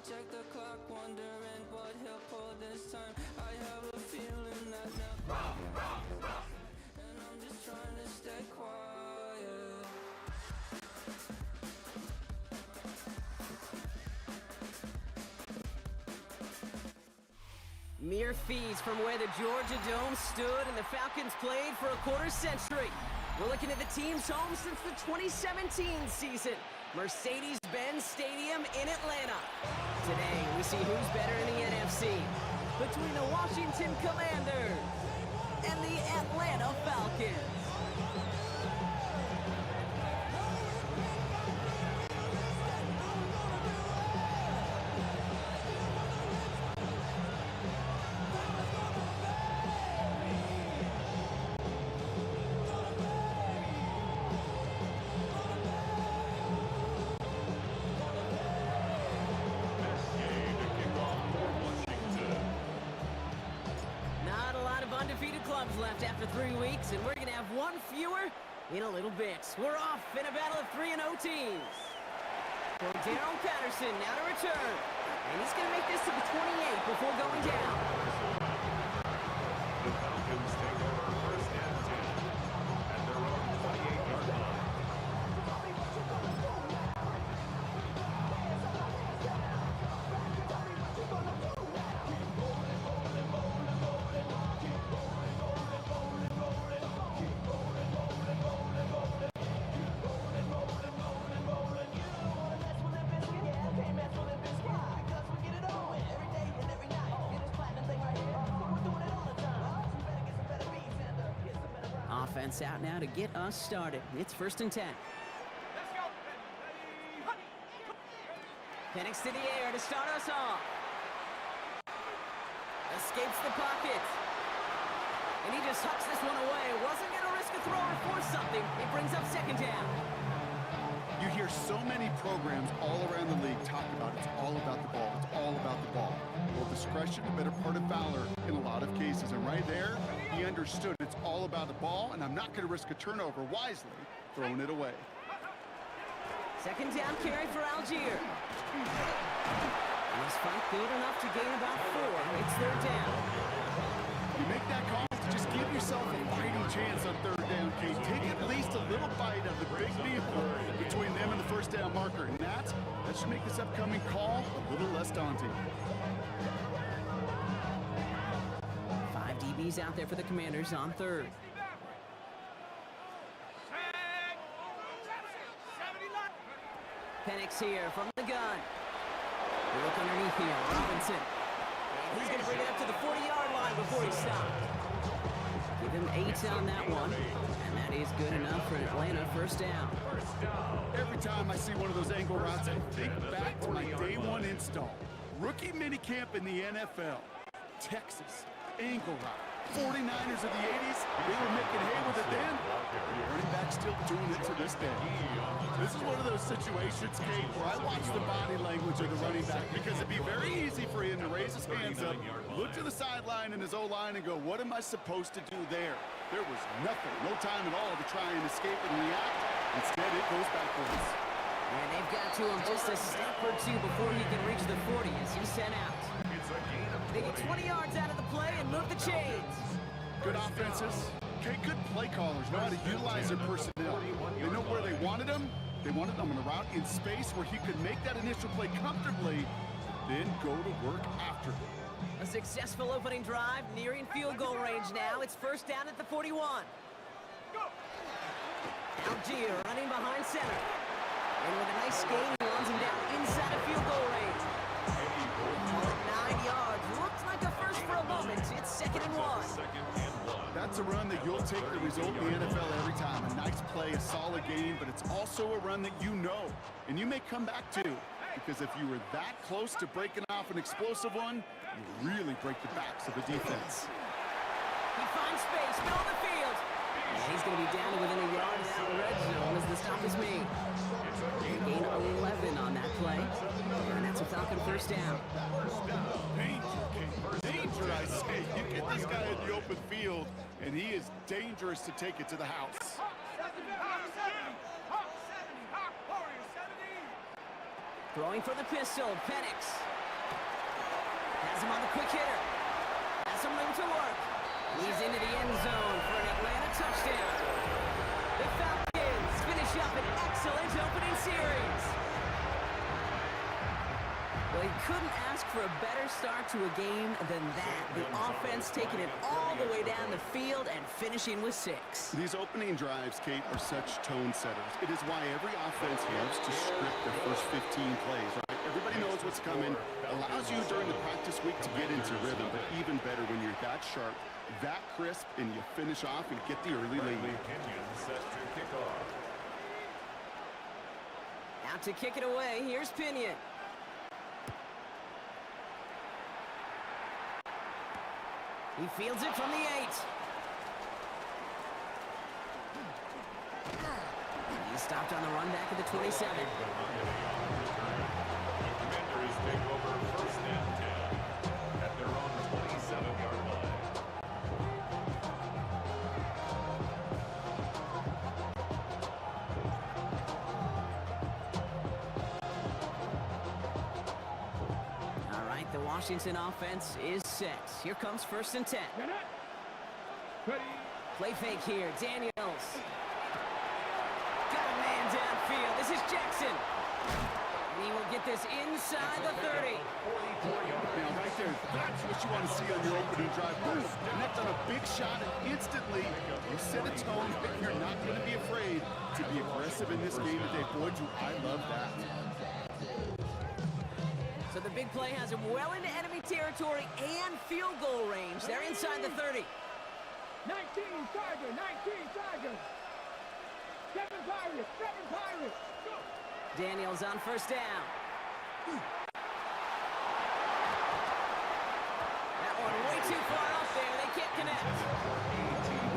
check the clock, wondering what he'll pull this time. I have a feeling that now, and I'm just trying to stay quiet. Mere fees from where the Georgia Dome stood and the Falcons played for a quarter century. We're looking at the team's home since the 2017 season, Mercedes-Benz Stadium in Atlanta. Today, we see who's better in the NFC between the Washington Commanders and the Atlanta Falcons. Undefeated clubs left after 3 weeks, and we're going to have one fewer in a little bit. We're off in a battle of 3-0 teams. For Darrell Patterson now to return, and he's going to make this to the 28 before going down. The Falcons take over first and 10 at their own 28-yard line. Offense out now to get us started. It's first and 10. Let's go. Penix to the air to start us off. Escapes the pocket. And he just hucks this one away. Wasn't going to risk a throw or force something. It brings up second down. You hear so many programs all around the league talk about it's all about the ball. It's all about the ball. Well, discretion, the better part of valor in a lot of cases. And right there, he understood it's all about the ball, and I'm not going to risk a turnover, wisely throwing it away. Second down carry for Algier. This fight good enough to gain about 4. It's third down. You make that call to just give yourself a fighting chance on third down, Kate. Take at least a little bite of the big deal between them and the first down marker. And that should make this upcoming call a little less daunting. 5 DBs out there for the Commanders on third. Penix here from the gun. We look underneath here. Robinson. And he's going to bring it up to the 40-yard line before he stops. Give him 8 on that one. And that is good enough for Atlanta first down. Every time I see one of those angle routes, I think back to my day 1 install. Rookie minicamp in the NFL. Texas. Angle route. 49ers of the 80s, they were making hay with it then. The running back still doing it to this day. This is one of those situations, Kate, where I watch the body language of the running back because it'd be very easy for him to raise his hands up, look to the sideline in his O-line and go, what am I supposed to do there? There was nothing, no time at all to try and escape and react. Instead, it goes backwards. And they've got to him just a step or 2 before he can reach the 40 as he's sent out. They get 20 yards out of the play and move the chains. Good offenses. Okay, good play callers know how to utilize their personnel. They know where they wanted them. They wanted them on a route in space where he could make that initial play comfortably, then go to work after. A successful opening drive, nearing field goal range now. It's first down at the 41. Algier running behind center. And with a nice gain, he runs him down inside of field goal range. 9 yards. Looks like a first for a moment. It's second and 1. That's a run that you'll take the result in the NFL every time. A nice play, a solid game, but it's also a run that you know. And you may come back to, because if you were that close to breaking off an explosive one, you really break the backs of the defense. He finds space, middle of the field. And he's going to be down to within a yard of that red zone as the stop is made. They gain 11 on that play. And that's a Falcon first down. Danger, I say. You get this guy in the open field, and he is dangerous to take it to the house. Throwing for the pistol, Penix. Has him on the quick hitter. Has some room to work. He's into the end zone for an Atlanta touchdown. The Falcons finish up an excellent opening series. Well, he couldn't ask for a better start to a game than that. The offense taking it all the way down the field and finishing with 6. These opening drives, Kate, are such tone setters. It is why every offense loves to script their first 15 plays, right? Everybody knows what's coming. Allows you during the practice week to get into rhythm, but even better when you're that sharp, that crisp, and you finish off and get the early lead. Set to kick off. Out to kick it away, here's Pinion. He fields it from the 8. He's stopped on the run back at the 27. Commanders take over first and 10 at their own 27-yard line. All right, the Washington offense is set. Here comes first and 10. Play fake here, Daniels. Got a man downfield. This is Jackson. And he will get this inside the 30. Now, right there, that's what you want to see on your opening drive. Boom, connect on a big shot, and instantly you set a tone that you're not going to be afraid to be aggressive in this game today. Boy, do I love that. So the big play has him well into enemy territory and field goal range. They're inside the 30. 19 Tiger, 19 Tiger. 7 Pirates, 7 Pirates. Go. Daniels on first down. That one way too far up there. They can't connect.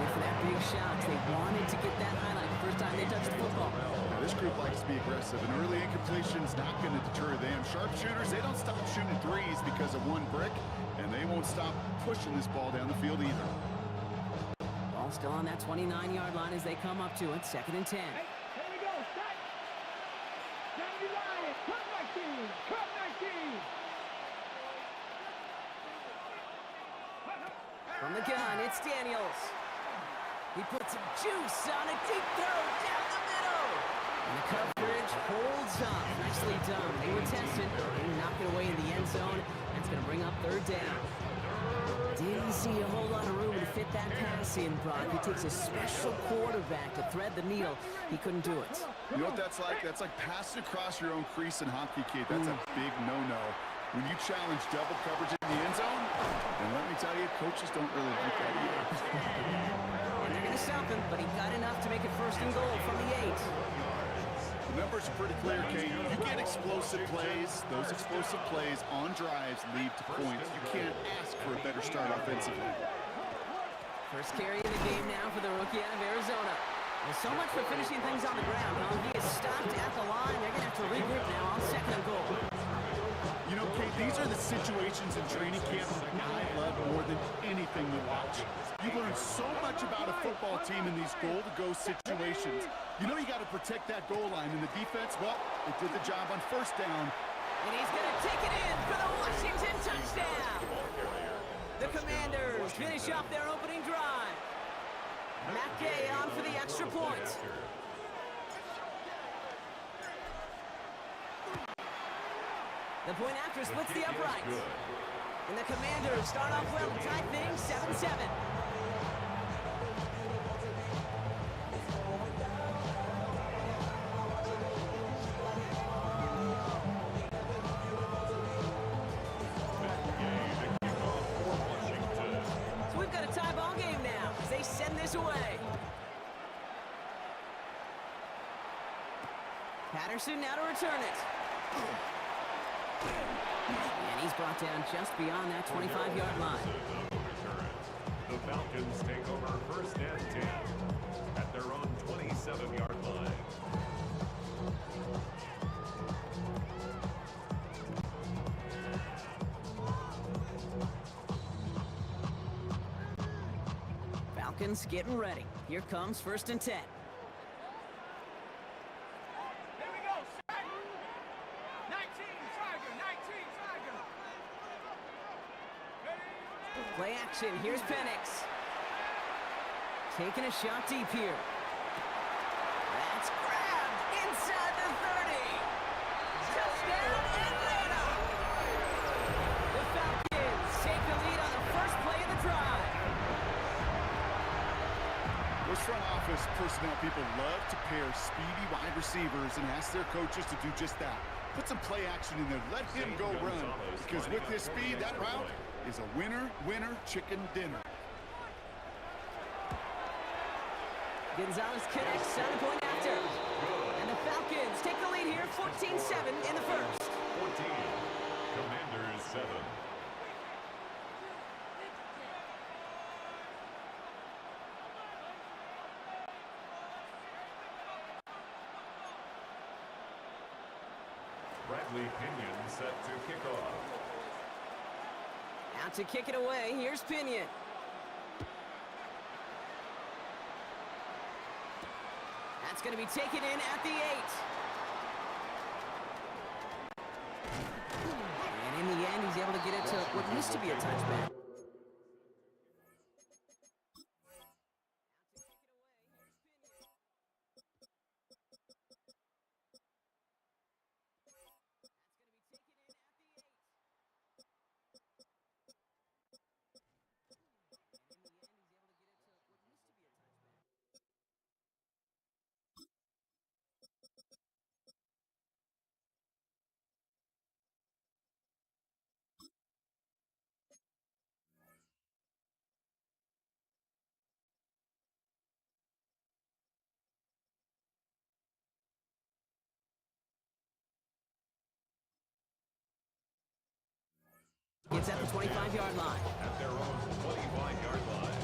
Wait for that big shot. They wanted to get that highlight the first time they touched the football. Now, this group likes to be aggressive, and early incompletion's not going to deter them. Sharpshooters, they don't stop shooting threes because of one brick, and they won't stop pushing this ball down the field either. Ball still on that 29-yard line as they come up to it. Second and 10. Hey, here we go. Set. Danny Ryan, cut 19. Cut 19. From the gun, it's Daniels. He puts some juice on a deep throw down the middle. And the coverage holds up. Nicely done. They were tested. They knocked it away in the end zone. That's going to bring up third down. Didn't see a whole lot of room to fit that pass in, Brock. It takes a special quarterback to thread the needle. He couldn't do it. You know what that's like? That's like passing across your own crease in hockey, kid. That's a big no-no. When you challenge double coverage in the end zone, and let me tell you, coaches don't really like that either. And they're going to stop him, but he got enough to make it first and goal from the 8. The numbers are pretty clear, Kate. You get explosive plays. Those explosive plays on drives lead to points. You can't ask for a better start offensively. First carry of the game now for the rookie out of Arizona. Well, so much for finishing things on the ground, huh? He is stopped at the line. They're going to have to regroup now on second and goal. You know, Kate, these are the situations in training camp that I love more than anything to watch. You learn so much about a football team in these goal-to-go situations. You know you got to protect that goal line, and the defense, well, they did the job on first down. And he's going to take it in for the Washington touchdown. The Commanders finish off their opening drive. Matt Gay on for the extra point. The point after splits the uprights. And the Commanders start off well to tie things 7-7. So we've got a tie ball game now as they send this away. Patterson now to return it. And he's brought down just beyond that 25-yard line. The Falcons take over first and 10 at their own 27-yard line. Falcons getting ready. Here comes first and 10. Here we go. Set. Play action. Here's Penix. Taking a shot deep here. That's grabbed inside the 30. Touchdown, Atlanta! The Falcons take the lead on the first play of the drive. Those front office personnel people love to pair speedy wide receivers and ask their coaches to do just that. Put some play action in there. Let him go run. Because with his speed, that route is a winner, winner, chicken dinner. Gonzalez connects on the point after. And the Falcons take the lead here, 14-7 in the first. 14. Commanders 7. Bradley Pinion set to kick off. Out to kick it away, here's Pinion. That's going to be taken in at the 8. And in the end, he's able to get it to what used to be a touchback. Gets at the 25-yard line. At their own 25-yard line.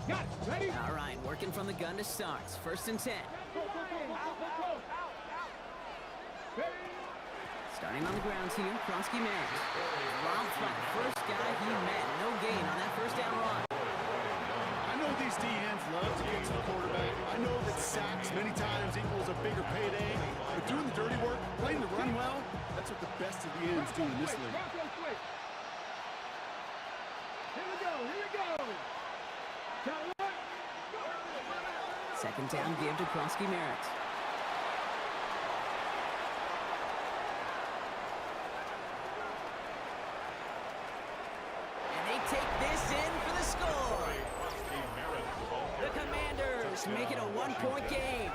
Got it. Ready? All right, working from the gun to start. 1st and 10. Starting on the ground here, Kronsky Merritt. Robbed by the first guy he met. No gain on that first down run. I know these DNs love to get to the quarterback. I know that sacks many times equals a bigger payday. But doing the dirty work, playing the run well, that's what the best of the ends do in this league. Here we go. Here we go. Second down give to Kronsky Merritt. And they take this in for the score. The Commanders make it a one-point game.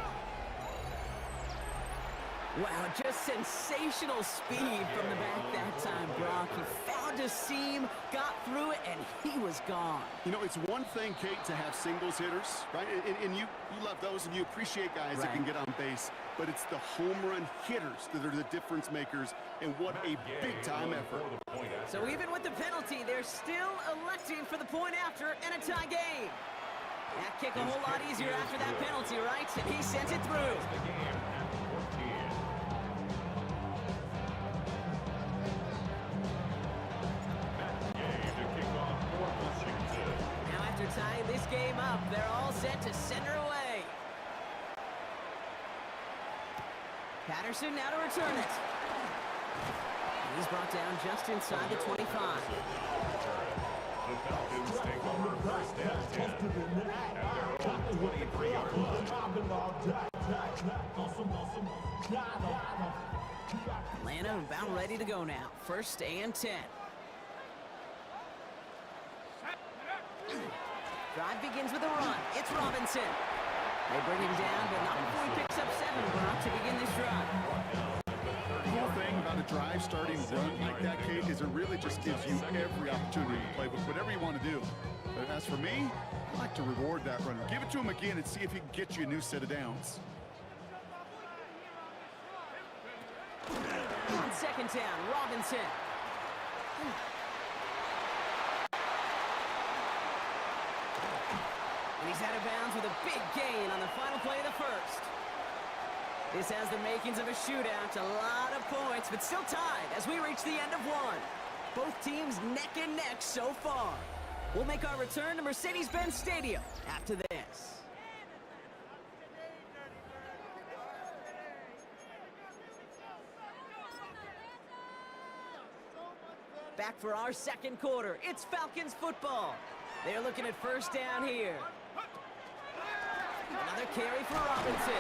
Wow, just sensational speed from the back that time, Brock. He found a seam, got through it, and he was gone. You know, it's one thing, Kate, to have singles hitters, right? And you love those and you appreciate guys that can get on base. But it's the home run hitters that are the difference makers, and what a big-time effort. So even with the penalty, they're still electing for the point after and a tie game. That kick a whole lot easier after that penalty, right? And he sent it through. Now after tying this game up, they're all set to send her away. Patterson now to return it. He's brought down just inside the 25. The Falcons take over 1st and 10 at their own 23-yard line. Atlanta about ready to go now. 1st and 10. Drive begins with a run. It's Robinson. They bring him down, but not before he picks up 7, Brock, to begin this drive. The whole thing about a drive starting run like that, Kate, is it really just gives you every opportunity to play with whatever you want to do. But as for me, I like to reward that runner. Give it to him again and see if he can get you a new set of downs. On 2nd down, Robinson. And he's out of bounds with a big gain on the final play of the first. This has the makings of a shootout, a lot of points, but still tied as we reach the end of one. Both teams neck and neck so far. We'll make our return to Mercedes-Benz Stadium after this. Back for our second quarter. It's Falcons football. They're looking at first down here. Another carry for Robinson.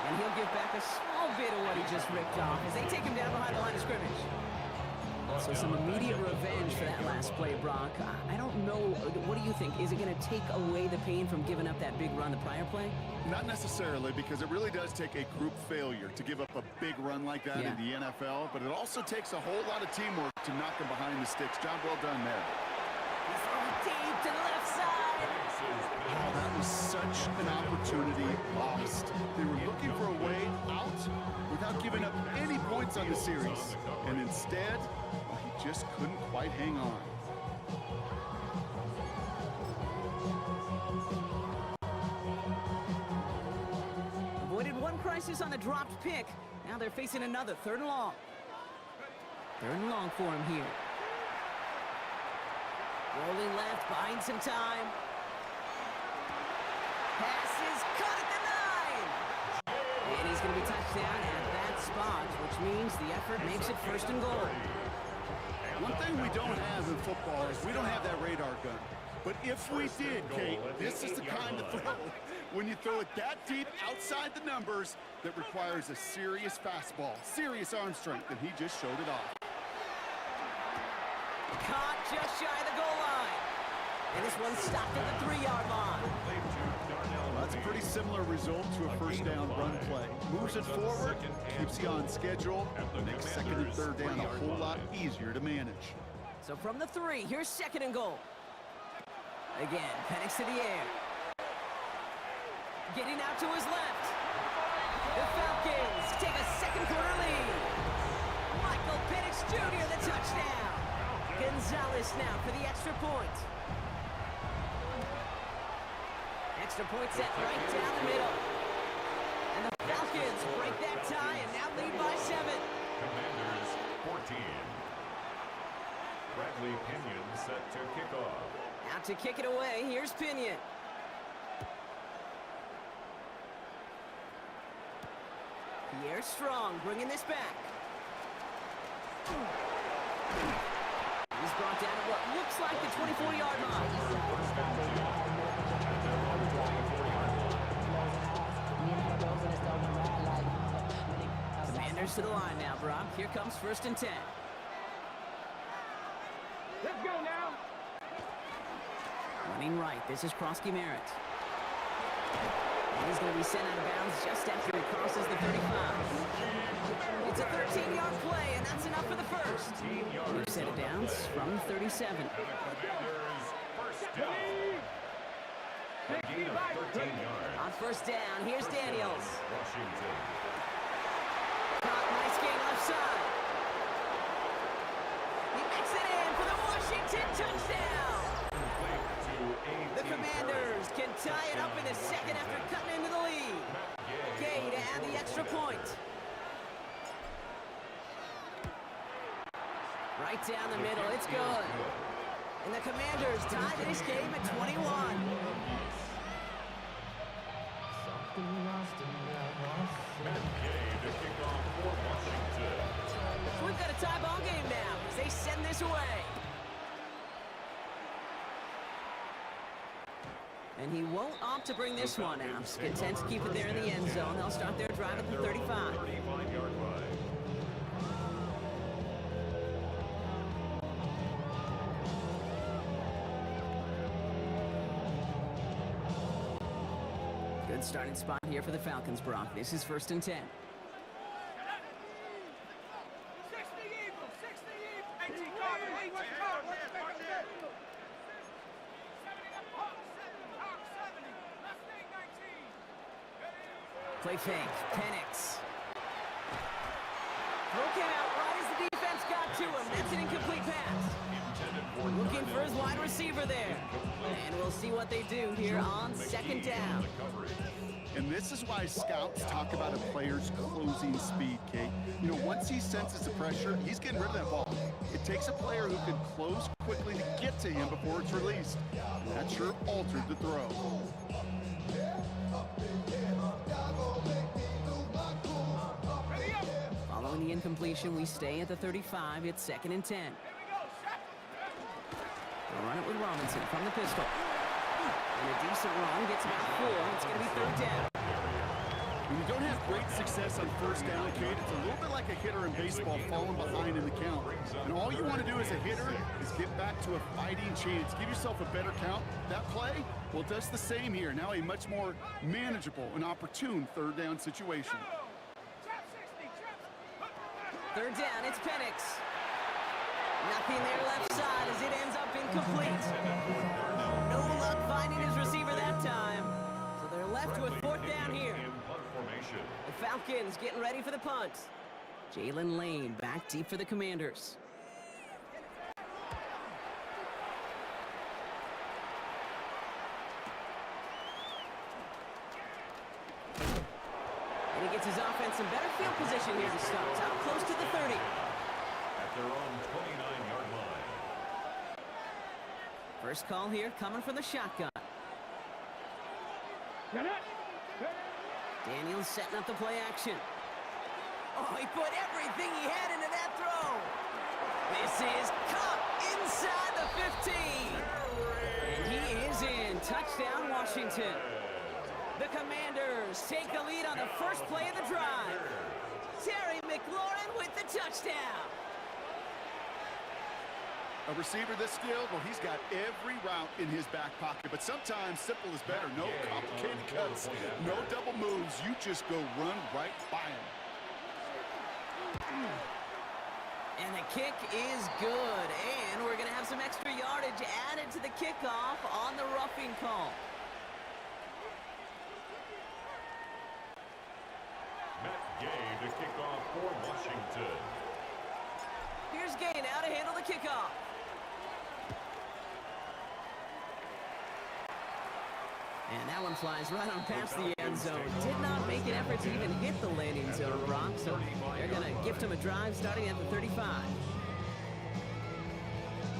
And he'll give back a small bit of what he just ripped off as they take him down behind the line of scrimmage. So some immediate revenge for that last play, Brock. I don't know. What do you think? Is it going to take away the pain from giving up that big run the prior play? Not necessarily, because it really does take a group failure to give up a big run like that in the NFL, but it also takes a whole lot of teamwork to knock him behind the sticks. Job well done there. He's throwing deep to the left side. Oh, that was such an opportunity lost. They were looking for a way out without giving up any points on the series. And instead, he just couldn't quite hang on. Avoided one crisis on a dropped pick. Now they're facing another. Third and long. Third and long for him here. Rolling left, buying some time. Pass is caught at the 9. And he's going to be touched down at that spot, which means the effort makes it first and goal. One thing we don't have in football is we don't have that radar gun. But if we did, Kate, this is the kind of throw, when you throw it that deep outside the numbers, that requires a serious fastball, serious arm strength, and he just showed it off. Caught just shy of the goal line. And this one stopped at the 3-yard line. Well, that's a pretty similar result to a first down run play. Moves it forward, keeps you on schedule, makes second and third down a whole lot easier to manage. So from the 3, here's second and goal. Again, Penix to the air. Getting out to his left. The Falcons take a second quarter lead. Michael Penix Jr. the touchdown. Gonzalez now for the extra point. Extra point set right down the middle. And the Falcons break that tie and now lead by 7. Commanders 14. Bradley Pinion set to kick off. Out to kick it away, here's Pinion. Pierre Strong bringing this back. He's brought down at what looks like the 24-yard line. Commanders to the line now, Brock. Here comes first and 10. Let's go now. Running right, this is Krosky Merritt. He's going to be sent out of bounds just after he crosses the 35. It's a 13-yard play, and that's enough for the first. We've set it down from 37. On first down, here's Daniels. Caught, nice game left side. He makes it in for the Washington touchdown. The Commanders can tie it up in the second after cutting into the lead. Gay to add the extra point. Right down the middle, it's good. And the Commanders tie this game at 21. So we've got a tie ball game now as they send this away. And he won't opt to bring this one out. Content to keep it there in the end zone. They'll start their drive at the 35. 35-yard line. Good starting spot here for the Falcons, Brock. This is first and 10. 60 Eagles, 60 Eagles. 18 Carter, hey, what's the call? What's the call? 70 up, Hawk 70, Hawk 70. Let's take 19. Play fake, Penix. Throw came out right as the defense got to him. That's an incomplete pass. Looking for his wide receiver there. And we'll see what they do here on second down. And this is why scouts talk about a player's closing speed, Kate. You know, once he senses the pressure, he's getting rid of that ball. It takes a player who can close quickly to get to him before it's released. That sure altered the throw. Following the incompletion. We stay at the 35. It's 2nd and 10. They'll run it with Robinson from the pistol. And a decent run gets about 4. It's going to be 3rd down. When you don't have great success on 1st down, Kate, it's a little bit like a hitter in baseball falling behind in the count. And all you want to do as a hitter is get back to a fighting chance. Give yourself a better count. That play, well, it does the same here. Now a much more manageable and opportune 3rd down situation. 3rd down, it's Penix. Nothing there left side as it ends up incomplete. No luck finding his receiver that time. So they're left with 4th down here. The Falcons getting ready for the punt. Jalen Lane back deep for the Commanders. And he gets his offense in better field position here to start. It's out close to the 30. At their own 29-yard line. First call here coming from the shotgun. Daniels setting up the play action. Oh, he put everything he had into that throw. This is caught inside the 15. And he is in. Touchdown, Washington. The Commanders take the lead on the first play of the drive. Terry McLaurin with the touchdown. A receiver this skilled, well, he's got every route in his back pocket. But sometimes simple is better. No complicated cuts, no double moves. You just go run right by him. And the kick is good. And we're going to have some extra yardage added to the kickoff on the roughing call. Matt Gay to kick off for Washington. Here's Gay now to handle the kickoff. And that one flies right on past the end zone. Did not make an effort to even hit the landing zone, Brock. So they're going to gift him a drive starting at the 35.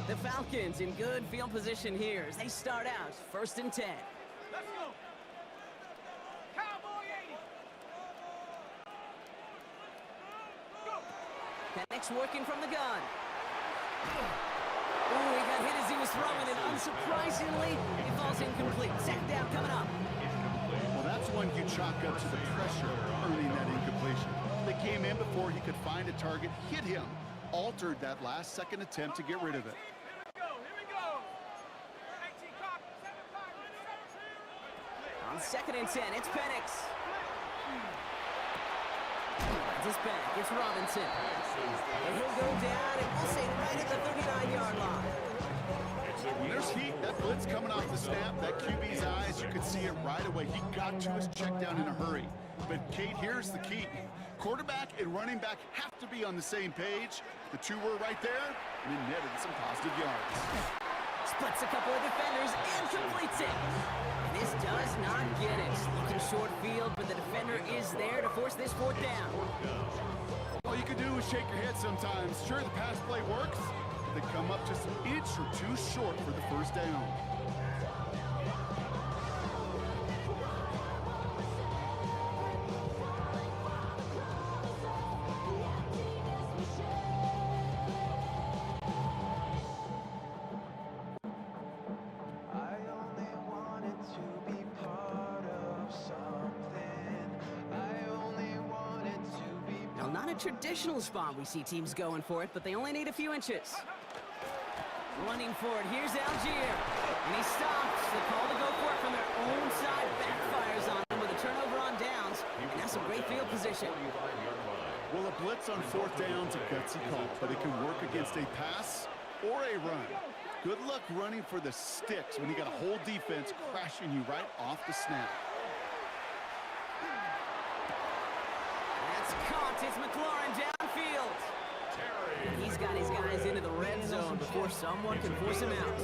The Falcons in good field position here as they start out 1st and 10. Let's go. Cowboy 80. Go. Penix working from the gun. Ooh, he got hit as he was throwing, and unsurprisingly, he falls incomplete. 2nd down coming up. Well, that's one you chalk up to the pressure earning that incompletion. They came in before he could find a target, hit him, altered that last-second attempt to get rid of it. Here we go. 18 cop, 7-5. On 2nd and 10, it's Penix. This back, it's Robinson. And he'll go down, and we'll say right at the 39-yard line. When there's heat, that blitz coming off the snap, that QB's eyes, you could see it right away. He got to his check down in a hurry. But, Kate, here's the key. Quarterback and running back have to be on the same page. The two were right there, and it netted some positive yards. Splits a couple of defenders and completes it. And this does not get it. Looking short field, but the defender is there to force this 4th down. All you can do is shake your head sometimes. Sure, the pass play works. They come up just an inch or two short for the 1st down. Traditional spot we see teams going for it, but they only need a few inches. Running for it, here's Algier. And he stops. The call to go for it from their own side backfires on him with a turnover on downs. And that's some great field position. Well, a blitz on 4th down's a gutsy call, but it can work against a pass or a run. Good luck running for the sticks when you got a whole defense crashing you right off the snap. It's McLaurin downfield. He's got his guys into the red zone before someone can force him out.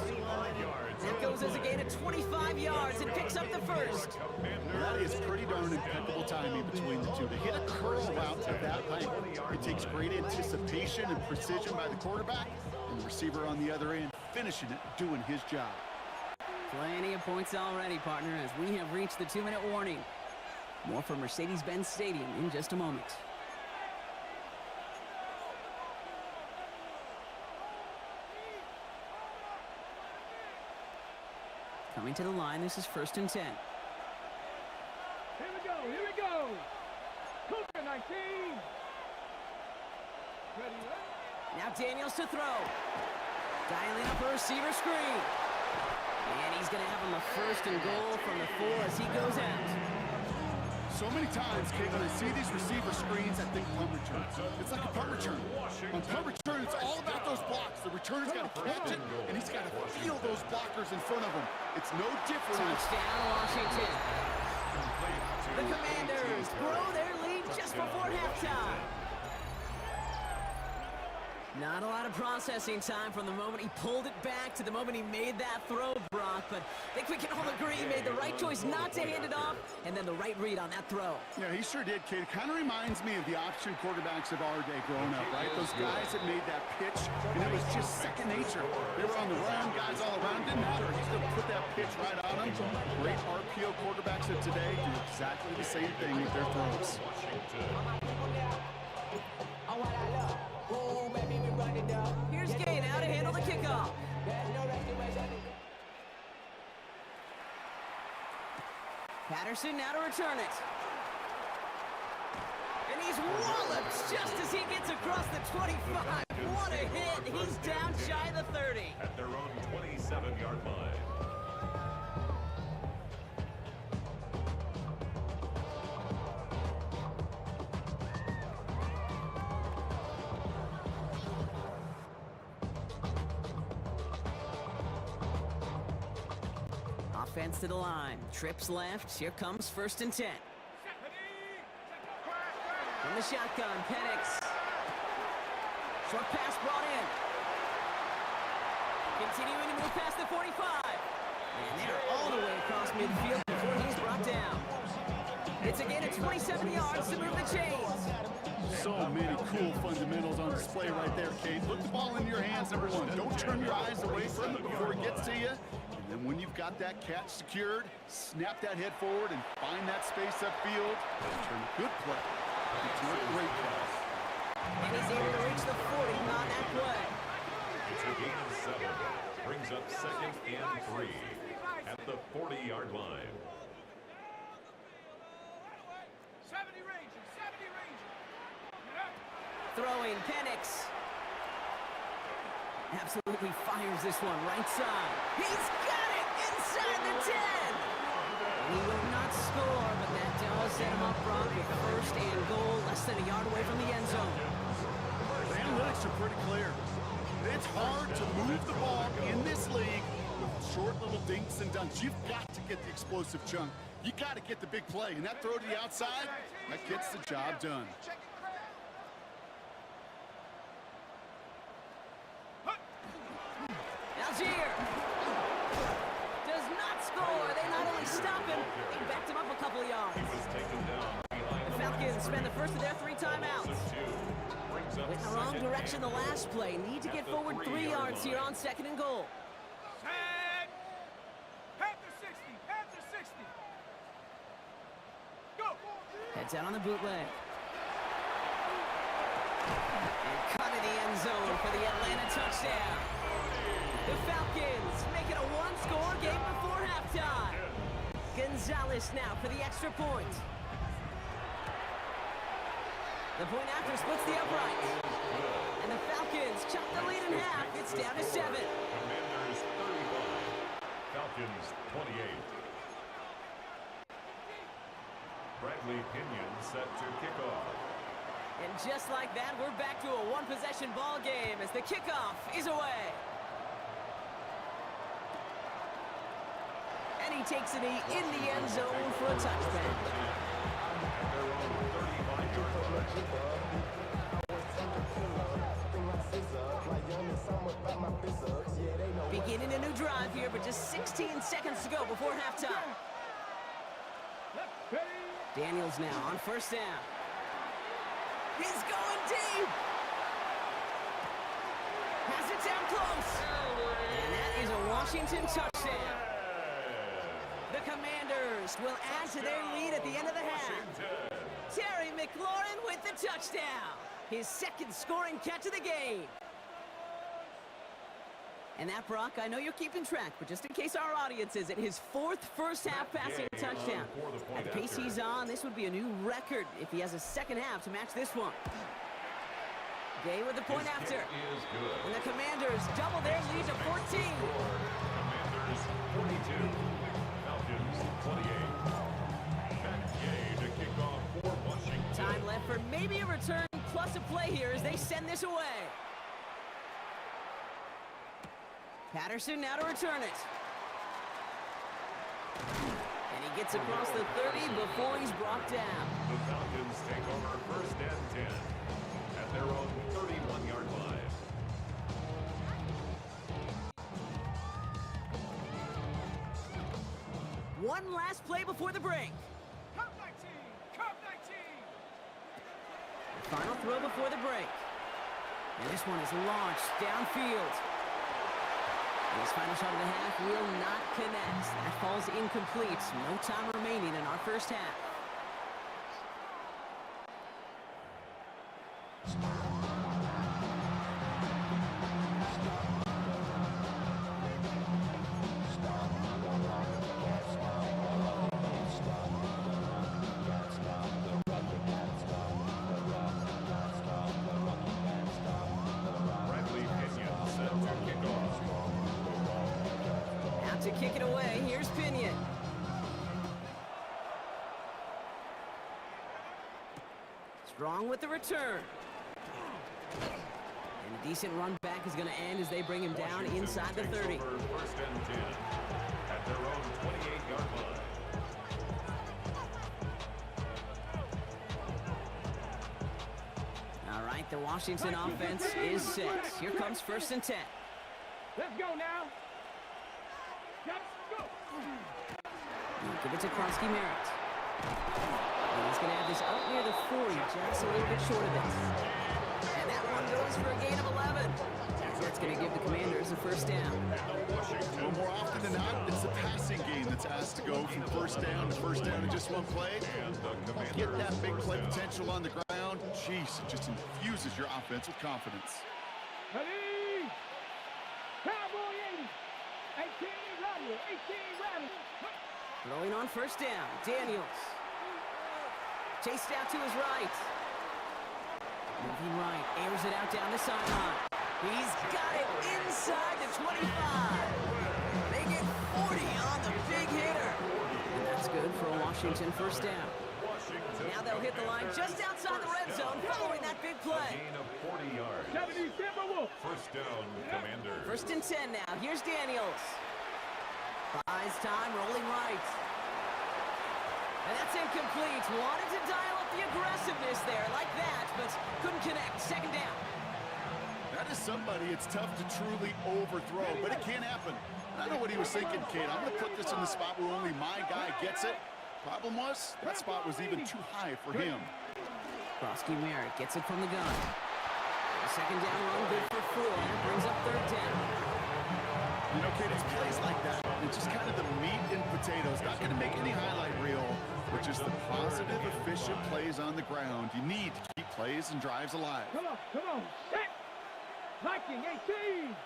That goes as a gain of 25 yards and picks up the 1st. That is pretty darn impeccable timing between the two. To hit a curl route at that length, it takes great anticipation and precision by the quarterback, and the receiver on the other end finishing it, doing his job. Plenty of points already, partner, as we have reached the 2-minute warning. More from Mercedes-Benz Stadium in just a moment. Coming to the line, this is 1st and 10. Here we go, here we go. Cougar 19. Ready, ready. Now Daniels to throw. Dialing up a receiver screen. And he's going to have him a 1st and goal from the 4 as he goes out. So many times, Kate, when I see these receiver screens, I think punt return. It's like a punt return. On punt return, it's all about those blocks. The returner's got to catch it, and he's got to feel those blockers in front of him. It's no different. Touchdown, Washington. The Commanders grow their lead just before halftime. Not a lot of processing time from the moment he pulled it back to the moment he made that throw, Brock, but I think we can all agree he made the right choice not to hand it off, and then the right read on that throw. Yeah, he sure did, Kate. It kind of reminds me of the option quarterbacks of our day growing up, right? Those guys that made that pitch, and it was just second nature. They were on the run, guys all around, didn't matter. He's going to put that pitch right on them. Great RPO quarterbacks of today do exactly the same thing with their throws. Here's Gay now to handle the kickoff. Patterson now to return it. And he's walloped just as he gets across the 25. What a hit. He's down shy of the 30. At their own 27-yard line. Offense to the line. Trips left. Here comes 1st and 10. From the shotgun, Penix. Short pass brought in. Continuing to move past the 45. And they're all the way across midfield before he's brought down. It's again at 27 yards to move the chains. So many cool fundamentals on display right there, Kate. Look the ball in your hands, number one. Don't turn your eyes away from it before it gets to you. And then when you've got that catch secured, snap that head forward and find that space upfield. Turn a good play into a great pass. And he's able to reach the 40 on that play. It's a gain of 7. Brings up 2nd and 3 at the 40-yard line. 70 Ranger, 70 Ranger. Throwing, Penix. Absolutely fires this one right side. He's got it inside the 10. He will not score, but that does set him up front with 1st and goal, less than a yard away from the end zone. The analytics are pretty clear. It's hard to move the ball in this league with short little dinks and dunks. You've got to get the explosive chunk. You got to get the big play, and that throw to the outside, that gets the job done. Algier does not score. They not only stop him, they backed him up a couple of yards. The Falcons spend the first of their 3 timeouts. Went in the wrong direction the last play. Need to get forward 3 yards here on 2nd and goal. Set. Panther 60, Panther 60. Go. Heads out on the bootleg. And cut in the end zone for the Atlanta touchdown. The Falcons make it a 1-score game before halftime. Gonzalez now for the extra point. The point after splits the upright. And the Falcons chop the lead in half. It's down to 7. Commanders 35. Falcons 28. Bradley Pinion set to kick off. And just like that, we're back to a 1-possession ball game as the kickoff is away. And he takes a knee in the end zone for a touchback. At their own 35-yard line. Beginning a new drive here, but just 16 seconds to go before halftime. Daniels now on 1st down. He's going deep. Has it down close. And that is a Washington touchdown. The Commanders will add to their lead at the end of the half. Terry McLaurin with the touchdown. His 2nd scoring catch of the game. And that, Brock, I know you're keeping track, but just in case our audience isn't, his 4th first-half passing touchdown. At the pace he's on, this would be a new record if he has a second half to match this one. Gay with the point after. And the Commanders double their lead to 14. Commanders 42, Falcons 28. Back Gay to kick off for Washington. Time left for maybe a return plus a play here as they send this away. Patterson now to return it. And he gets across the 30 before he's brought down. The Falcons take over first and 10 at their own 31-yard line. One last play before the break. Come 19! Come 19! Final throw before the break. And this one is launched downfield. And his final shot of the half will not connect. That falls incomplete. No time remaining in our first half. To kick it away, here's Pinion. Strong with the return. And a decent run back is going to end as they bring him down inside the 30. First and 10 at their own 28-yard line. All right, the Washington offense is set. Here comes first and 10. Let's go now. Let's go. Give it to Kronsky Merritt. And he's going to have this out near the 40, just a little bit short of it. And that one goes for a gain of 11. That's going to give the Commanders a first down. Well, more often than not, it's the passing game that's asked to go from first down in just one play. Get that big play potential on the ground. Jeez, it just infuses your offense with confidence. Ready? Cowboy 80. 18 Rattle. 18 Rattle. Throwing on first down, Daniels. Chased out to his right. Moving right, airs it out down the sideline. He's got it inside the 25. They get 40 on the big hitter. And that's good for a Washington first down. Now they'll hit the line just outside the red zone following that big play. Gain of 40 yards. 70 Timberwolves. First down, Commanders. First and 10 now. Here's Daniels. Buys time, rolling right. And that's incomplete. Wanted to dial up the aggressiveness there like that, but couldn't connect. Second down. That is somebody it's tough to truly overthrow, but it can happen. I know what he was thinking, Kate. I'm going to put this in the spot where only my guy gets it. Problem was, that spot was even too high for him. Kronsky Merritt gets it from the gun. Second down run, good for 4. That brings up third down. You know, Kate, it's plays like that. It's just kind of the meat and potatoes. Not going to make any highlight reel, but just the positive, efficient plays on the ground. You need to keep plays and drives alive. Come on. Set. Viking 18.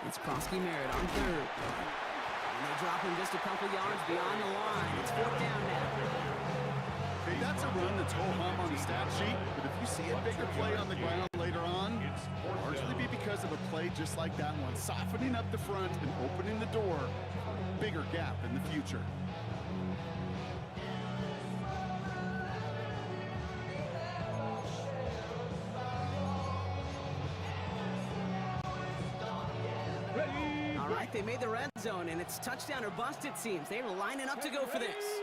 It's Kronsky Merritt on third. And they drop him just a couple yards beyond the line. It's fourth down now. Hey, that's a run that's ho-hum on the stat sheet, but if you see a bigger play on the ground later on, it'll largely be because of a play just like that one, softening up the front and opening the door for a bigger gap in the future. All right, they made the red zone, and it's touchdown or bust, it seems. They were lining up to go for this.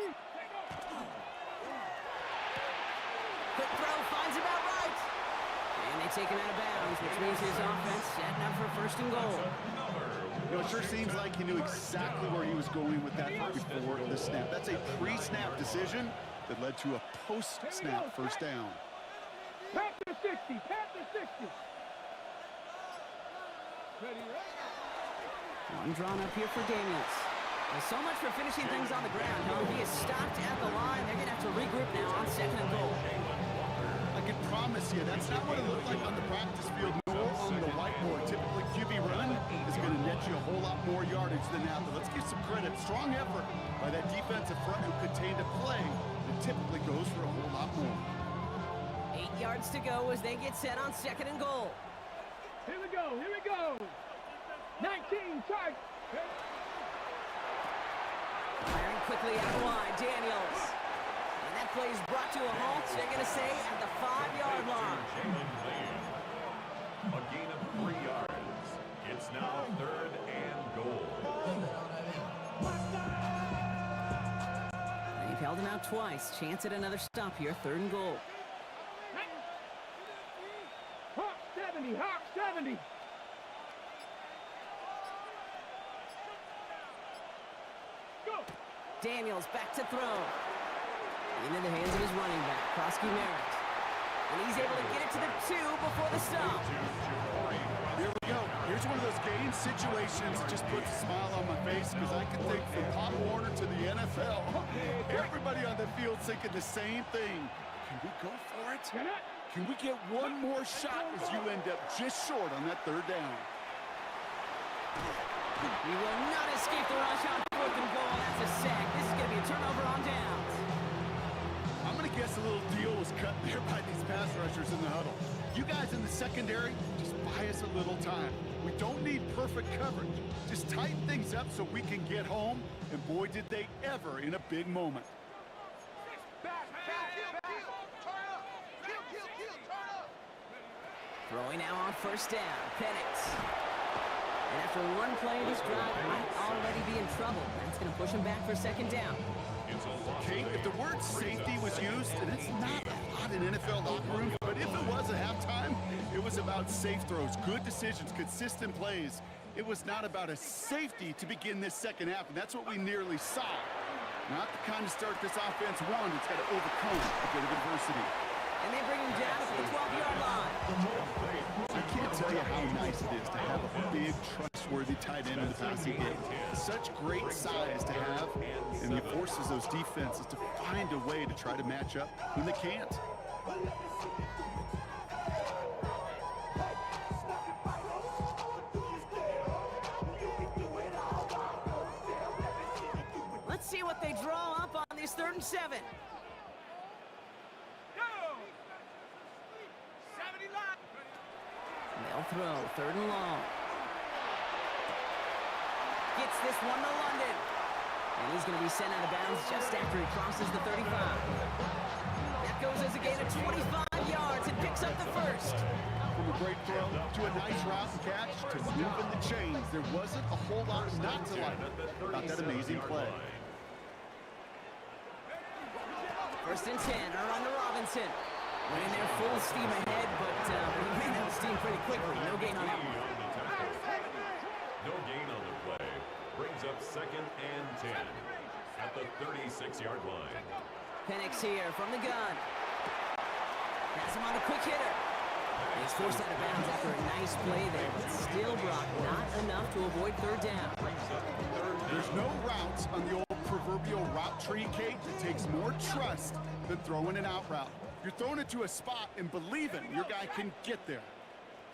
Quick throw, finds about right. And they take him out of bounds, which means his offense setting up for first and goal. You know, it sure seems like he knew exactly where he was going with that before the snap. That's a pre-snap decision that led to a post-snap first down. Panther 60. Panther 60. Ready, One drawn up here for Daniels. Well, so much for finishing things on the ground, huh? He is stopped at the line. They're going to have to regroup now on second and goal. I could promise you, that's not what it looked like on the practice field nor on the whiteboard. Typically, QB run is going to net you a whole lot more yardage than that. But let's give some credit. Strong effort by that defensive front who contained a play that typically goes for a whole lot more. 8 yards to go as they get set on 2nd and goal. Here we go, here we go. 19, charge. Firing quickly out wide, Daniels. And that play is brought to a halt, they're going to say, at the 5-yard line. A gain of 3 yards. It's now 3rd and goal. They've held him out twice. Chance at another stop here, 3rd and goal. Hawk 70, Hawk 70. Go. Daniels back to throw. Into the hands of his running back, Krosky Merritt. And he's able to get it to the 2 before the stop. Here we go. Here's one of those game situations that just puts a smile on my face because I can think from Pop Warner to the NFL. Everybody on the field thinking the same thing. Can we go for it? Can we get one more shot as you end up just short on that 3rd down? He will not escape the rush on 4th and goal. That's a sack. This is going to be a turnover on downs. I'm going to guess a little deal was cut there by these pass rushers in the huddle. You guys in the secondary, just buy us a little time. We don't need perfect coverage. Just tighten things up so we can get home, and boy, did they ever in a big moment. Throwing now on 1st down, Penix. And after one play, this drive might already be in trouble. That's going to push him back for 2nd down. Kate, if the word safety was used, and it's not a lot in NFL locker room, but if it was at halftime, it was about safe throws, good decisions, consistent plays. It was not about a safety to begin this 2nd half, and that's what we nearly saw. Not the kind of start this offense wanted. It's got to overcome a bit of adversity. And they bring him down to the 12-yard line. I can't tell you how nice it is to have a big, trustworthy tight end in the passing game. Such great size to have, and he forces those defenses to find a way to try to match up when they can't. Let's see what they draw up on this 3rd and 7. They'll throw, 3rd and long. Gets this one to London. And he's going to be sent out of bounds just after he crosses the 35. That goes as a gain of 25 yards and picks up the 1st. From a great throw to a nice route and catch to moving the chains, there wasn't a whole lot not to like about that amazing play. 1st and 10, around to Robinson. Running there full steam ahead, but he ran out of steam pretty quickly. No gain on that one. No gain on the play. Brings up 2nd and 10 at the 36-yard line. Penix here from the gun. Pass him on a quick hitter. He's forced out of bounds after a nice play there, but still, Brock, not enough to avoid 3rd down. There's no routes on the old proverbial route tree, Kate, that takes more trust than throwing an out route. You're throwing it to a spot and believing your guy can get there.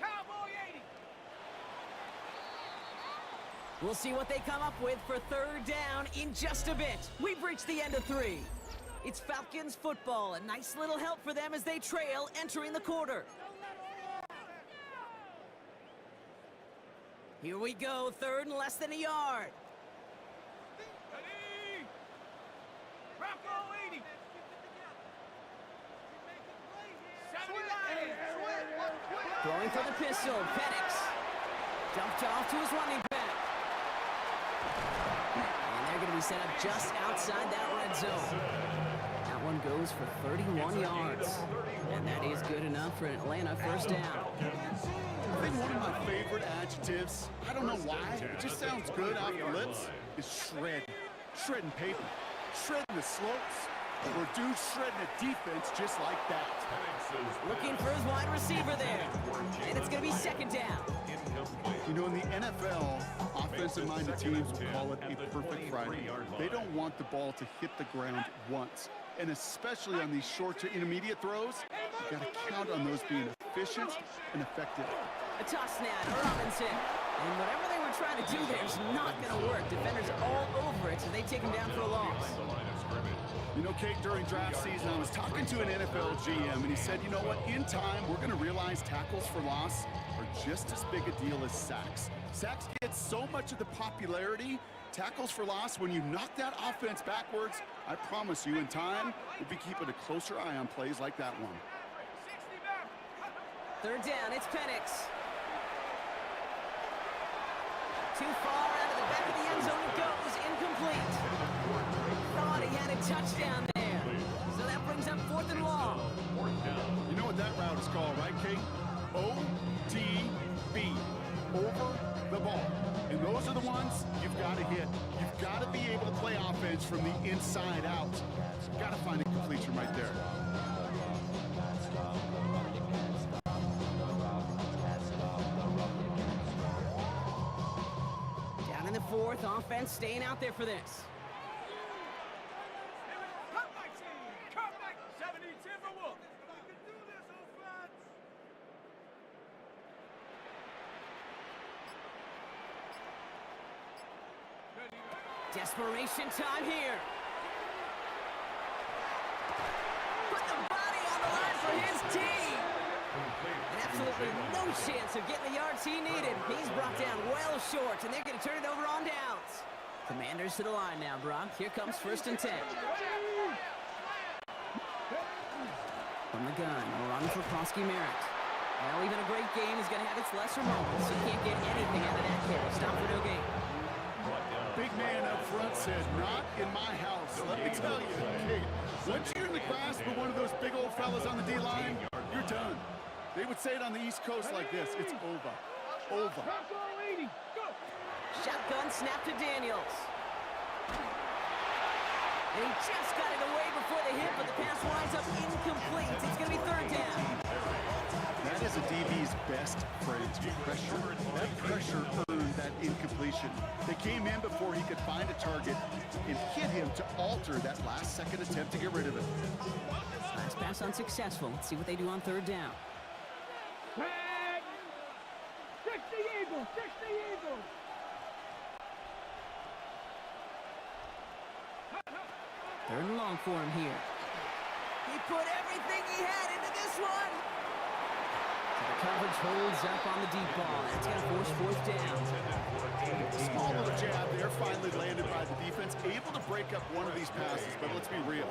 Cowboy 80. We'll see what they come up with for 3rd down in just a bit. We've reached the end of 3. It's Falcons football, a nice little help for them as they trail entering the quarter. Here we go, 3rd and less than a yard. Throwing for the pistol, Penix. Dumped off to his running back. And they're going to be set up just outside that red zone. That one goes for 31 yards. And that is good enough for an Atlanta 1st down. I think one of my favorite adjectives, I don't know why, it just sounds good off the lips, is shred. Shredding paper. Shredding the slopes. Or dude shredding a defense just like that. Looking for his wide receiver there. And it's going to be 2nd down. You know, in the NFL, offensive-minded teams will call it a perfect Friday. They don't want the ball to hit the ground once. And especially on these short to intermediate throws, you got to count on those being efficient and effective. A toss now to Robinson. And whatever they were trying to do there is not going to work. Defenders all over it, so they take him down for a loss. You know, Kate, during draft season, I was talking to an NFL GM, and he said, you know what, in time, we're going to realize tackles for loss are just as big a deal as sacks. Sacks get so much of the popularity. Tackles for loss, when you knock that offense backwards, I promise you, in time, we'll be keeping a closer eye on plays like that one. Third down, it's Penix. Too far out of the back of the end zone it goes, incomplete. Thought he had a touchdown there. So that brings up 4th and long. You know what that route is called, right, Kate? OTB, over the ball. And those are the ones you've got to hit. You've got to be able to play offense from the inside out. You've got to find a completion right there. Down in the 4th, offense staying out there for this. Desperation time here. Put the body on the line for his team. And absolutely no chance of getting the yards he needed. He's brought down well short, and they're going to turn it over on downs. Commanders to the line now, Brock. Here comes 1st and 10. From the gun, a run for Prosky Merritt. Well, even a great game is going to have its lesser moments. You can't get anything out of that carry. Stop for no gain. Big man up front said, not in my house. Let me tell you, Kate, once you're in the grasp of one of those big old fellas on the D-line, you're done. They would say it on the East Coast like this, it's over. Over. Shotgun snap to Daniels. And he just got it away before the hit, but the pass winds up incomplete. It's going to be 3rd down. That is a DB's best friend, pressure. That pressure earned that incompletion. They came in before he could find a target and hit him to alter that last-second attempt to get rid of it. Last pass unsuccessful. Let's see what they do on 3rd down. 60 Eagles, 60 Eagles. 3rd and long for him here. He put everything he had into this one. So the coverage holds up on the deep ball. That's going to force 4th down. Small little jab there, finally landed by the defense. Able to break up one of these passes, but let's be real.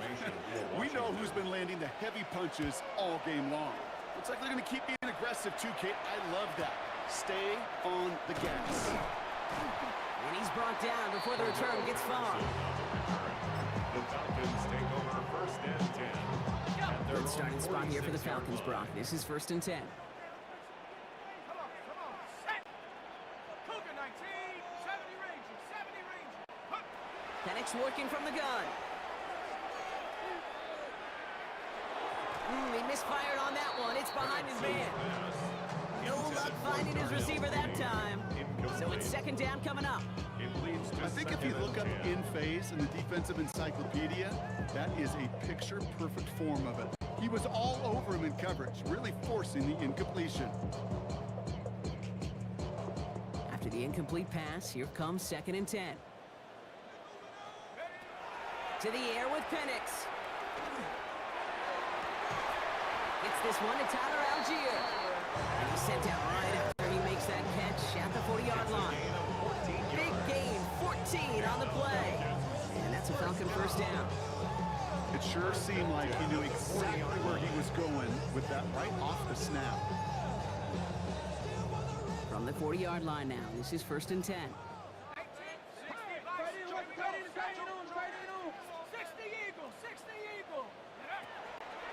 We know who's been landing the heavy punches all game long. Looks like they're going to keep being aggressive too, Kate. I love that. Stay on the gas. And he's brought down before the return gets far. The Falcons take over 1st and 10. Good starting spot here for the Falcons, Brock. This is 1st and 10. Come on, set. Cougar 19, 70 Rangers, 70 Rangers. Penix working from the gun. He misfired on that one. It's behind his man. No luck finding his receiver that time. So it's 2nd down coming up. I think if you look up in phase in the defensive encyclopedia, that is a picture-perfect form of it. He was all over him in coverage, really forcing the incompletion. After the incomplete pass, here comes 2nd and 10. To the air with Penix. Gets this one to Tyler Algier. And he's sent out right after he makes that catch at the 40-yard line. Big gain, 14 on the play. And that's a Falcon 1st down. It sure seemed like he knew exactly where he was going with that right off the snap. From the 40-yard line now, this is 1st and 10.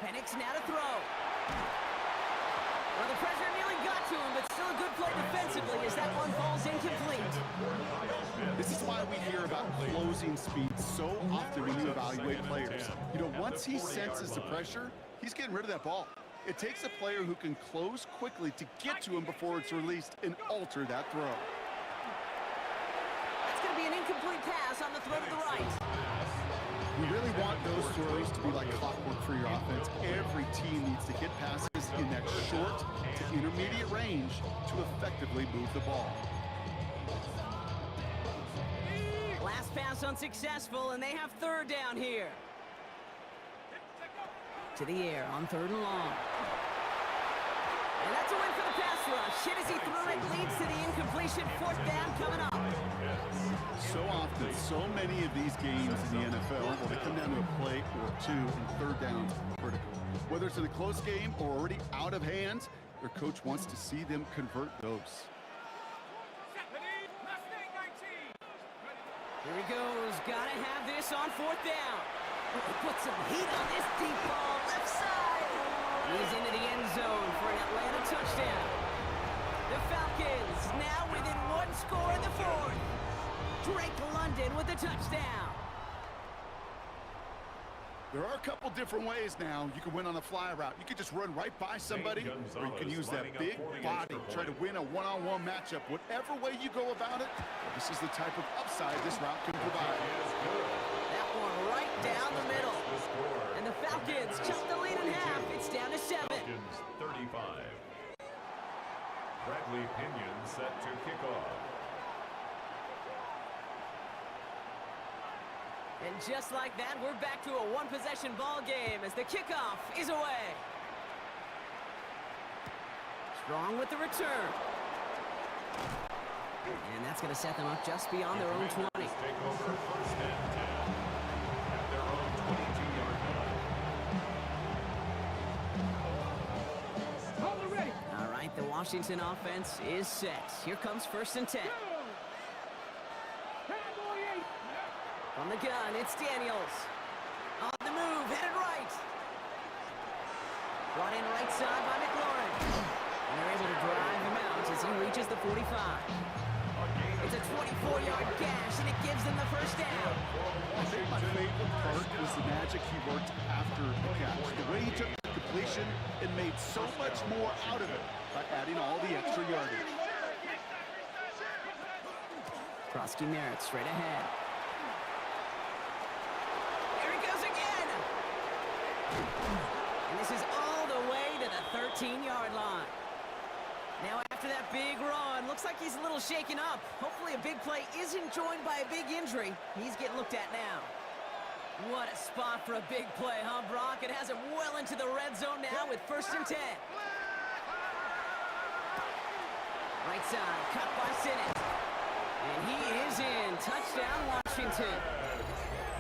Penix now to throw. Well, the pressure nearly got to him, but still a good play defensively as that one falls incomplete. This is why we hear about closing speed so often when you evaluate players. You know, once he senses the pressure, he's getting rid of that ball. It takes a player who can close quickly to get to him before it's released and alter that throw. That's going to be an incomplete pass on the throw to the right. You really want those throws to be like clockwork for your offense. Every team needs to hit passes in that short to intermediate range to effectively move the ball. Last pass unsuccessful, and they have third down here. To the air on 3rd and long. And that's a win for the pass rush. Hit as he threw it, leads to the incompletion. 4th down coming up. So often, so many of these games in the NFL, well, they come down to a play or two, and 3rd downs critical. Whether it's in a close game or already out of hands, their coach wants to see them convert those. Here he goes. Gotta have this on 4th down. Put some heat on this deep ball. Left side. He's into the end zone for an Atlanta touchdown. The Falcons now within 1 score in the 4th. Drake London with the touchdown. There are a couple different ways now. You can win on a fly route. You can just run right by somebody, or you can use that big body, try to win a one-on-one matchup. Whatever way you go about it, this is the type of upside this route can provide. That one right down the middle. And the Falcons chop the lead in half. It's down to 7. Falcons 35. Bradley Pinion set to kick off. And just like that, we're back to a one-possession ball game as the kickoff is away. Strong with the return. And that's going to set them up just beyond their own 20. Take over 1st and 10 at their own 22-yard line. Hold it ready. All right, the Washington offense is set. Here comes 1st and 10. On the gun, it's Daniels. On the move, headed right. Brought in right side by McLaurin. And they're able to drive him out as he reaches the 45. It's a 24-yard gash, and it gives them the 1st down. I think my favorite part was the magic he worked after the catch. The way he took the completion and made so much more out of it by adding all the extra yardage. Krosky Merritt straight ahead. And this is all the way to the 13-yard line. Now after that big run, looks like he's a little shaken up. Hopefully a big play isn't joined by a big injury. He's getting looked at now. What a spot for a big play, huh, Brock? It has him well into the red zone now with 1st and 10. Right side, cut by Sinnott. And he is in. Touchdown, Washington.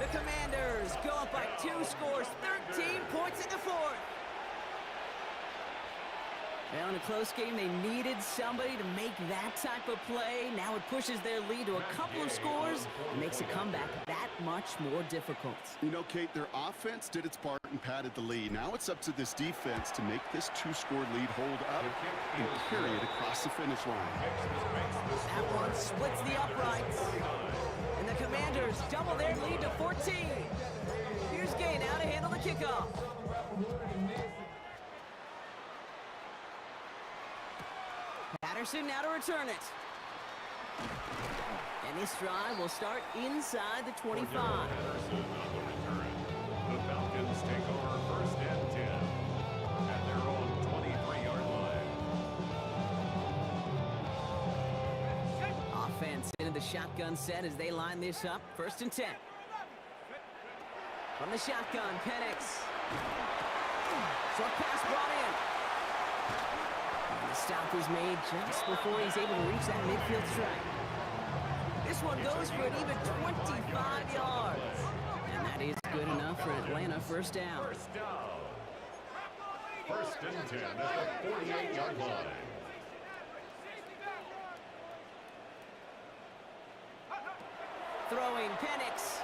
The Commanders go up by 2 scores, 13 points in the 4th. Now in a close game, they needed somebody to make that type of play. Now it pushes their lead to a couple of scores and makes a comeback that much more difficult. You know, Kate, their offense did its part and padded the lead. Now it's up to this defense to make this 2-score lead hold up and carry it across the finish line. That one splits the uprights. And the Commanders double their lead to 14. Here's Gay now to handle the kickoff. Patterson now to return it. And this drive will start inside the 25. Patterson on the return. The Falcons take over 1st and 10 at their own 23-yard line. Offense into the shotgun set as they line this up. 1st and 10. From the shotgun, Penix. Short pass brought in. And the stop is made just before he's able to reach that midfield strike. This one goes for an even 25 yards. And that is good enough for Atlanta. 1st down. 1st and 10 at the 48-yard line. Throwing, Penix.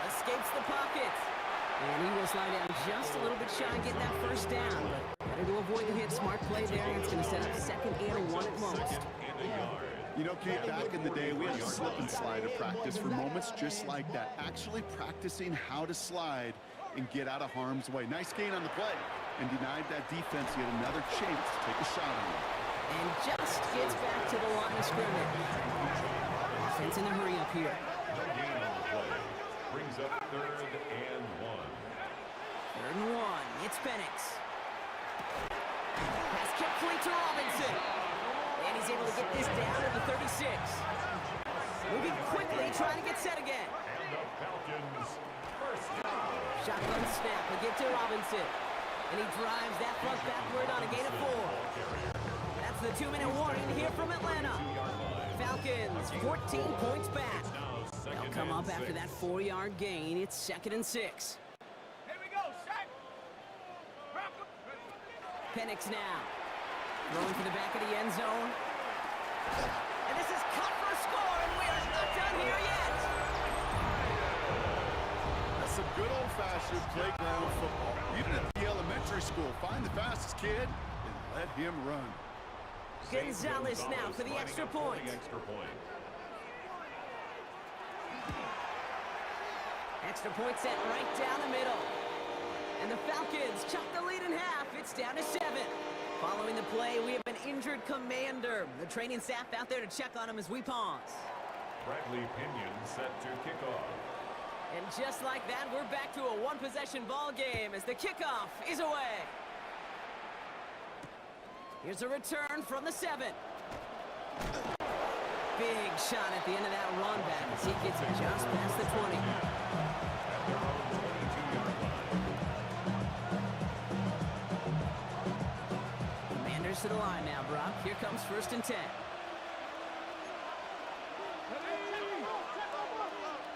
Escapes the pocket. And he will slide down just a little bit shy of getting that 1st down. But better to avoid the hit. Smart play there. It's going to set up 2nd and 1 at most. You know, Kate, back in the day, we had a slip and slide to practice for moments just like that. Actually practicing how to slide and get out of harm's way. Nice gain on the play and denied that defense yet another chance to take a shot on him. And just gets back to the line of scrimmage. Offense in a hurry up here. No gain on the play. Brings up 3rd and 1. 3rd and 1. It's Penix. Pass complete to Robinson. And he's able to get this down to the 36. Moving quickly, trying to get set again. And the Falcons first down. Shotgun snap, we get to Robinson. And he drives that front backward on a gain of 4. That's the 2-minute warning here from Atlanta. Falcons, 14 points back. They'll come up after that 4-yard gain. It's 2nd and 6. Here we go, set. Penix now. Throwing to the back of the end zone. And this is cut for a score, and we are not done here yet. That's some good old-fashioned playground football. Even at the elementary school, find the fastest kid and let him run. Gonzalez now for the lining extra up for point. the extra point. Extra point set right down the middle. And the Falcons chop the lead in half. It's down to 7. Following the play, we have an injured commander. The training staff out there to check on him as we pause. Bradley Pinion set to kick off. And just like that, we're back to a one-possession ball game as the kickoff is away. Here's a return from the 7. Big shot at the end of that run back as he gets it just past the 20. At their own 22-yard line. Commanders to the line now, Brock. Here comes 1st and 10.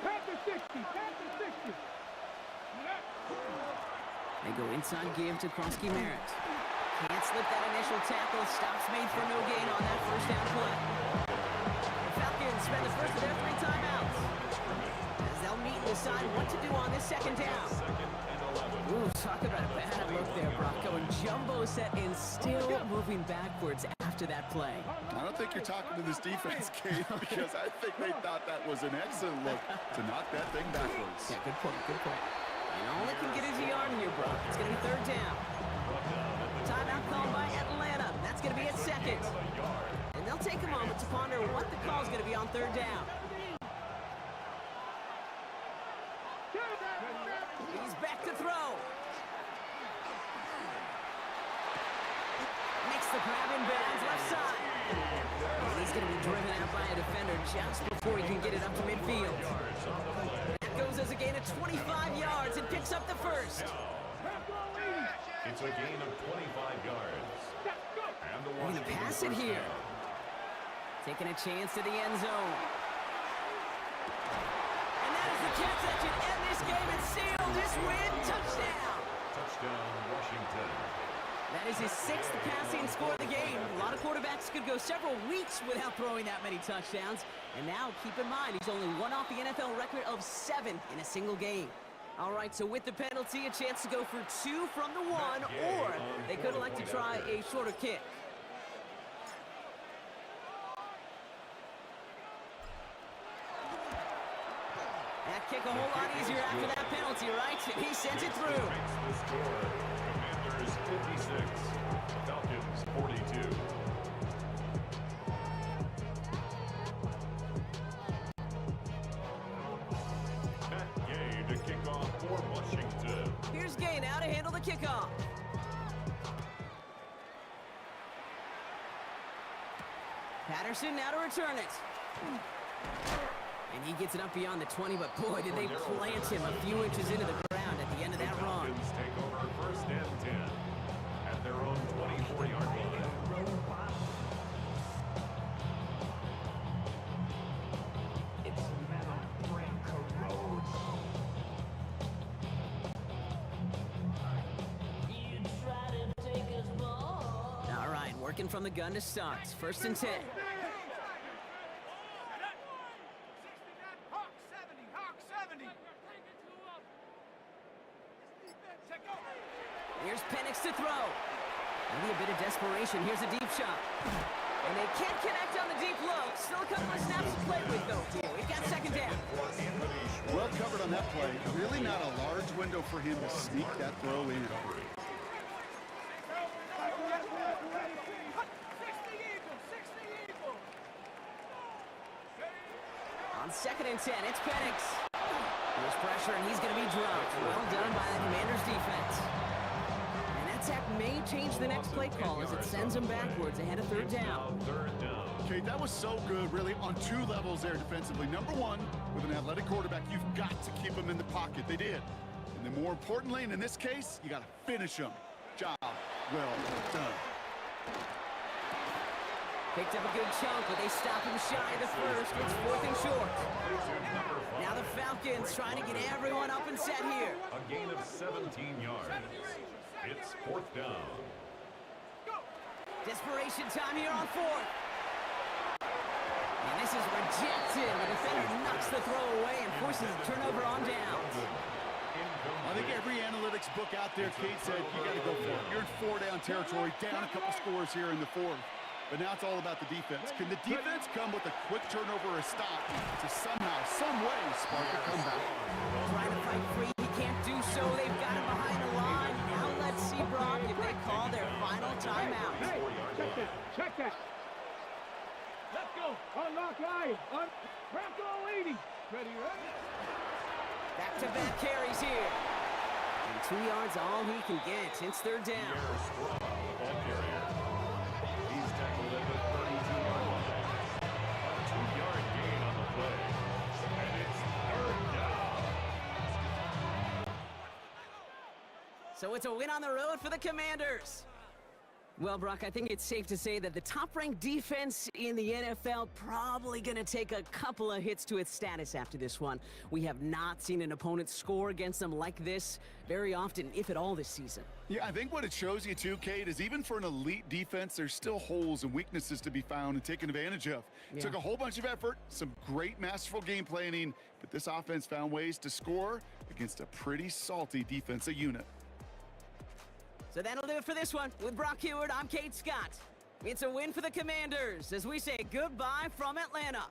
Panther 60, Panther 60. They go inside give to Krosky-Merritt. Can't slip that initial tackle. Stops made for no gain on that 1st down play. The Falcons spend the first of their 3 timeouts as they'll meet and decide what to do on this 2nd down. 2nd and 11. Ooh, talk about a bad look there, Brock. Going jumbo set and still moving backwards after that play. I don't think you're talking to this defense, Kate, because I think they thought that was an excellent look to knock that thing backwards. Yeah, good point, good point. And all they can get is a yard here, Brock. It's going to be 3rd down. Timeout called by Atlanta. That's going to be at 2nd. And they'll take a moment to ponder what the call is going to be on 3rd down. He's back to throw. Makes the grab in bounds left side. And he's going to be driven out by a defender just before he can get it up to midfield. That goes as a gain of 25 yards and picks up the 1st. It's a gain of 25 yards. And the We're going to pass it here. Taking a chance to the end zone. And that is the catch that should end this game and seal this win. Touchdown. Touchdown, Washington. That is his 6th passing score of the game. A lot of quarterbacks could go several weeks without throwing that many touchdowns. And now, keep in mind, he's only one off the NFL record of 7 in a single game. All right, so with the penalty, a chance to go for 2 from the 1, or they could elect to try a shorter kick. That kick a whole lot easier after that penalty, right? And he sends it through. Makes the score. Commanders 56, Falcons 42. Matt Gay to kick off for Washington. Here's Gay now to handle the kickoff. Patterson now to return it. And he gets it up beyond the 20, but boy, did they plant him a few inches into the ground at the end of that run. Falcons take over 1st and 10 at their own 24-yard line. All right, working from the gun to start. 1st and 10. Here's Penix to throw. Maybe a bit of desperation. Here's a deep shot. And they can't connect on the deep low. Still a couple of snaps to play with, though. We've got 2nd down. Well covered on that play. Really not a large window for him to sneak that throw in. On 2nd and 10, it's Penix. Here's There's pressure, and he's going to be dropped. Well done by the Commanders' defense. And that sack may change the next play call as it sends them backwards ahead of third down. Okay, that was so good, really, on two levels there defensively. Number one, with an athletic quarterback, you've got to keep him in the pocket. They did. And then more importantly, and in this case, you got to finish him. Job well done. Picked up a good chunk, but they stop him shy of the first. It's 4th and short. Now the Falcons trying to get everyone up and set here. A gain of 17 yards. It's 4th down. Desperation time here on 4th. And this is rejected. The defender knocks the throw away and forces a turnover on downs. I think every analytics book out there, Kate said, you got to go for it. You're in 4-down territory, down a couple scores here in the 4th. But now it's all about the defense. Can the defense come with a quick turnover or a stop to somehow, some way, spark a comeback? Trying to fight free. He can't do so. They've got him behind the line. Now let's see, Brock, if they call their final timeout. Hey, check this. Check that. Let's go. Unlock line. Bronco leading. Ready, ready? Back-to-back carries here. And 2 yards all he can get. It's third down. He's tackled at the 32-yard line. A 2-yard gain on the play. And it's third down. So it's a win on the road for the Commanders. Well, Brock, I think it's safe to say that the top-ranked defense in the NFL probably going to take a couple of hits to its status after this one. We have not seen an opponent score against them like this very often, if at all, this season. Yeah, I think what it shows you too, Kate, is even for an elite defense, there's still holes and weaknesses to be found and taken advantage of. Yeah. Took a whole bunch of effort, some great masterful game planning, but this offense found ways to score against a pretty salty defensive unit. So that'll do it for this one. With Brock Heward, I'm Kate Scott. It's a win for the Commanders as we say goodbye from Atlanta.